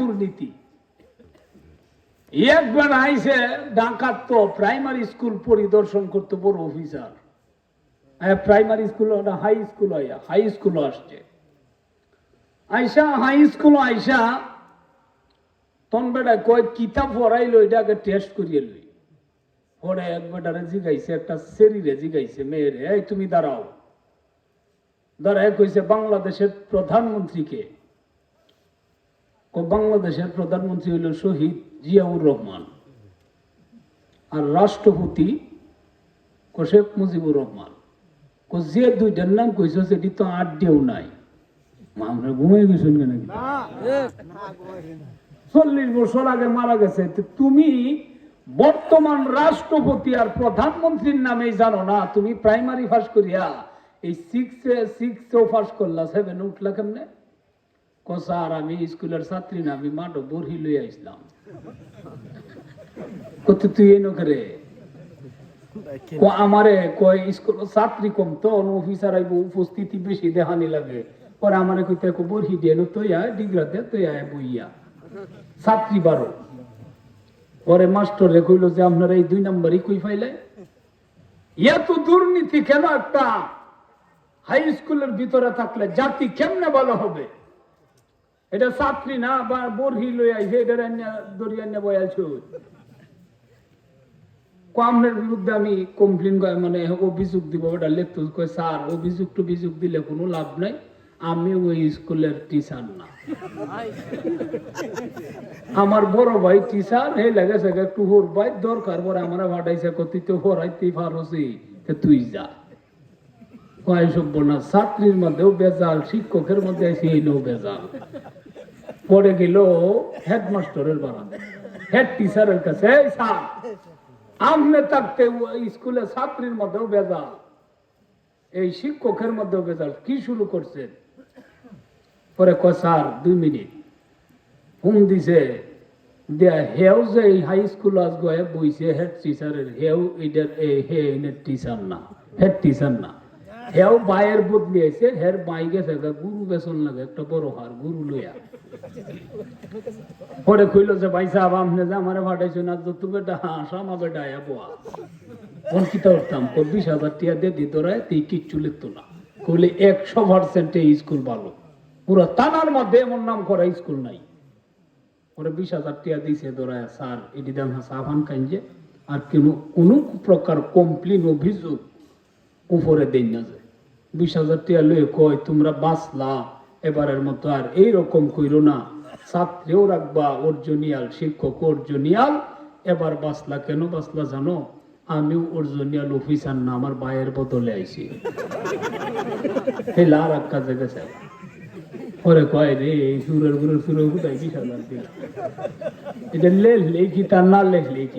দুর্নীতি। একবার আইসে ঢাকার তো প্রাইমারি স্কুল পরিদর্শন করতে বড় officer, primary school high school হইয়া হাই স্কুল আসছে, আইসা হাই স্কুল আইসা তন বেটা কয় কিতাব পড়াইলো এটাকে টেস্ট করিয়ে লই। পরে এক বেটারে জিগাইছে, একটা শরীরে জিগাইছে মেয়েরে, এই তুমি দাঁড়াও। দাঁড়ায় কইছে বাংলাদেশের প্রধানমন্ত্রীকে? বাংলাদেশের প্রধানমন্ত্রী হইল শহীদ জিয়াউর রহমান, আর রাষ্ট্রপতি শেখ মুজিবুর রহমান। যে দুইটার নাম কইছ সেটি তো আড্ডেও নাই। আমরা ঘুমিয়ে গেছেন কেন? 40 বছর আগে মারা গেছে। তুমি বর্তমান রাষ্ট্রপতি আর প্রধানমন্ত্রীর নামে জানো না? তুমি প্রাইমারি পাস করিয়া এই 6 পাস করলা, 7 উঠলা কেমনে? স্যার আমি স্কুলের ছাত্রী না, আমি মাঠে বরহি লই আইসলাম। কত তুই এনো করে আমারে কয় স্কুল ছাত্রী কম তো অফিসার আইব, উপস্থিতি বেশি দেখানি লাগে। পরে আমারে কইতে বরহি দিয়ে তৈয়া ডিগ্রাতে তৈয়া বইয়া ছাত্রী 12। পরে মাস্টারে কইল যে আপনারা এই 2 নম্বরই কই পাইলে? এত দুর্নীতি কেন? একটা হাই স্কুলের ভিতরে থাকলে জাতি কেমনে ভালো হবে? এটা ছাত্রী না বা বরহি লই আইছে, এটা দরিয়ান্য বয়ালছো। কমের বিরুদ্ধে আমি কমপ্লেন মানে অভিযোগ দিব, ওটা লিখতে কয় স্যার অভিযোগ দিলে কোনো লাভ নাই, আমি ওই স্কুলের টিচার না। আমার বড় ভাই টিচার, হে লেগেছে একটু হোর ভাই দরকার পরে আমার ভাটাইছে তুই তো হরাইতেই পারছি, তুই যা। কয় সভ্য না, ছাত্রীর মধ্যেও বেজাল, শিক্ষকের মধ্যে এসেও বেজাল। পরে গেল হেডমাস্টারের বারান্দা, হেড টিচারের কাছে, এই স্যার আপনি থাকতে স্কুলে ছাত্রীর মধ্যেও বেজাল, এই শিক্ষকের মধ্যেও বেজাল, কি শুরু করছেন? পরে কয় স্যার 2 মিনিট ফোন দিছে, হেউ যে হাই স্কুল আজ গয়ে বইছে হেড টিচারের, হেউ এটার টিচার না, হেড টিচার না, হেউ বাইয়ের বদলি আছে, হের বাই গেছে গুরু বেসন লাগে একটা বড় হার গুরু লইয়া। পরে কইল যে ভাই সাহেব আপনি যে আমার ভাটাইছো না তো বেটা হাসামা বেটা আয়া বোয়া বঞ্চিত করতাম 20,000 টাকা দিয়ে দিত রে, তুই কিচ্ছু লিখতো না। কইলে 100% এই স্কুল ভালো, পুরো থানার মধ্যে এমন নাম করা স্কুল নাই। পরে 20,000 টাকা দিয়েছে ধরায়, স্যার এটি দাম সাবান কাইঞ্জে আর কোনো প্রকার কমপ্লেন অভিযোগ উপরে দেন না যায়। 20,000 টাকা লয়ে কয় তোমরা বাঁচলা এবারের মতো, আর এইরকম কইরো না, ছাত্রীও রাখবা অর্জনিয়াল, শিক্ষক অর্জনিয়াল। এবার বাঁচলা কেন বাঁচলা জানো? আমিও অর্জনিয়াল অফিসার না, আমার ভাইয়ের বদলে আইছি। আর এক কাজে গেছে। পরে কয় রে সুরের গুরু সুরের কোথায় 20,000 দিলাম, এটা লেখলি কি তার না লেখলি কি?